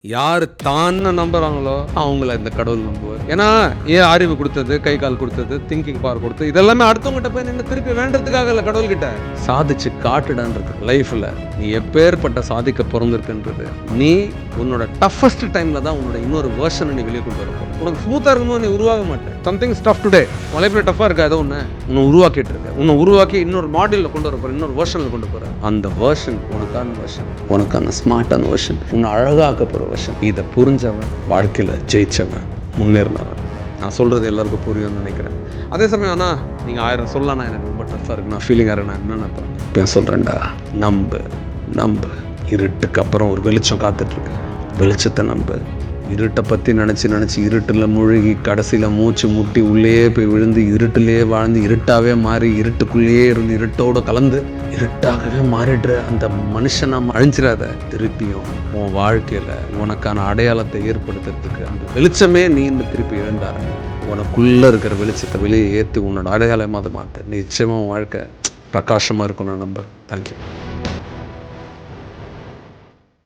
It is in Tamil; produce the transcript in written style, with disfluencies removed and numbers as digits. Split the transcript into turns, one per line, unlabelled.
யார் தான்னு நம்புறாங்களோ அவங்கள இந்த கடவுள் நம்புவார். ஏன்னா ஏன் அறிவு கொடுத்தது, கை கால் கொடுத்தது, திங்கிங் பவர் கொடுத்தது, இதெல்லாமே அடுத்தவங்ககிட்ட போய் நின்று திருப்பி வேண்டதுக்காக இல்லை, கடவுள் கிட்ட சாதிச்சு காட்டுடான்றது. லைஃப்ல நீ எப்பேற்பட்ட சாதிக்க பிறந்திருக்குன்றது நீ உன்னோட டஃபஸ்ட் டைம்ல தான் உன்னோட இன்னொரு வேர்ஷனை நீ வெளியே கொண்டு வரப்போ. உனக்கு ஸ்மூத்தா இருக்கும்போது நீ உருவாக மாட்டேன். சம்திங் ஸ்டஃப் டுடே உன் லைஃப்ல டஃபா இருக்கா, ஏதோ ஒன்று உன்னை உருவாக்கிட்டு இருக்க, உன்னை உருவாக்கி இன்னொரு மாடலில் கொண்டு வர போற, இன்னொரு வேர்ஷனில் கொண்டு போற. அந்த வேர்ஷன் உனக்கான வேர்ஷன், உனக்கான ஸ்மார்ட்டான வேர்ஷன், உன்னை அழகாக்க போற வேர்ஷன். இதை புரிஞ்சவன் வாழ்க்கையில் ஜெயிச்சவன், முன்னேறினவன். நான் சொல்றது எல்லாருக்கும் புரியும்னு நினைக்கிறேன். அதே சமயம் ஆனால் நீங்கள் 1000 சொல்லலாம், எனக்கு ரொம்ப டஃப்பாக இருக்கு, நான் ஃபீலிங்காக இருக்கு, நான் என்ன நினைப்பேன் இப்போ சொல்கிறேன்டா, நம்பு இருட்டுக்கு அப்புறம் ஒரு வெளிச்சம் காத்துட்ருக்கு. வெளிச்சத்தை நம்பு. இருட்டை பற்றி நினச்சி இருட்டில் மூழ்கி கடைசியில் மூச்சு முட்டி உள்ளே போய் விழுந்து இருட்டிலேயே வாழ்ந்து இருட்டாகவே மாறி இருட்டுக்குள்ளேயே இருந்து இருட்டோடு கலந்து இருட்டாகவே மாறிடுற அந்த மனுஷனாக அழிஞ்சிடாத. திருப்பியும் உன் வாழ்க்கையில் உனக்கான அடையாளத்தை ஏற்படுத்துறதுக்கு அந்த வெளிச்சமே நீ இந்த திருப்பி எழுந்தார. உனக்குள்ளே இருக்கிற வெளிச்சத்தை வெளியே ஏற்றி உன்னோட அடையாளமாக அதை மாற்ற. நிச்சயமாக உன் வாழ்க்கை பிரகாசமாக இருக்கணும். நம்பர். தேங்க்யூ.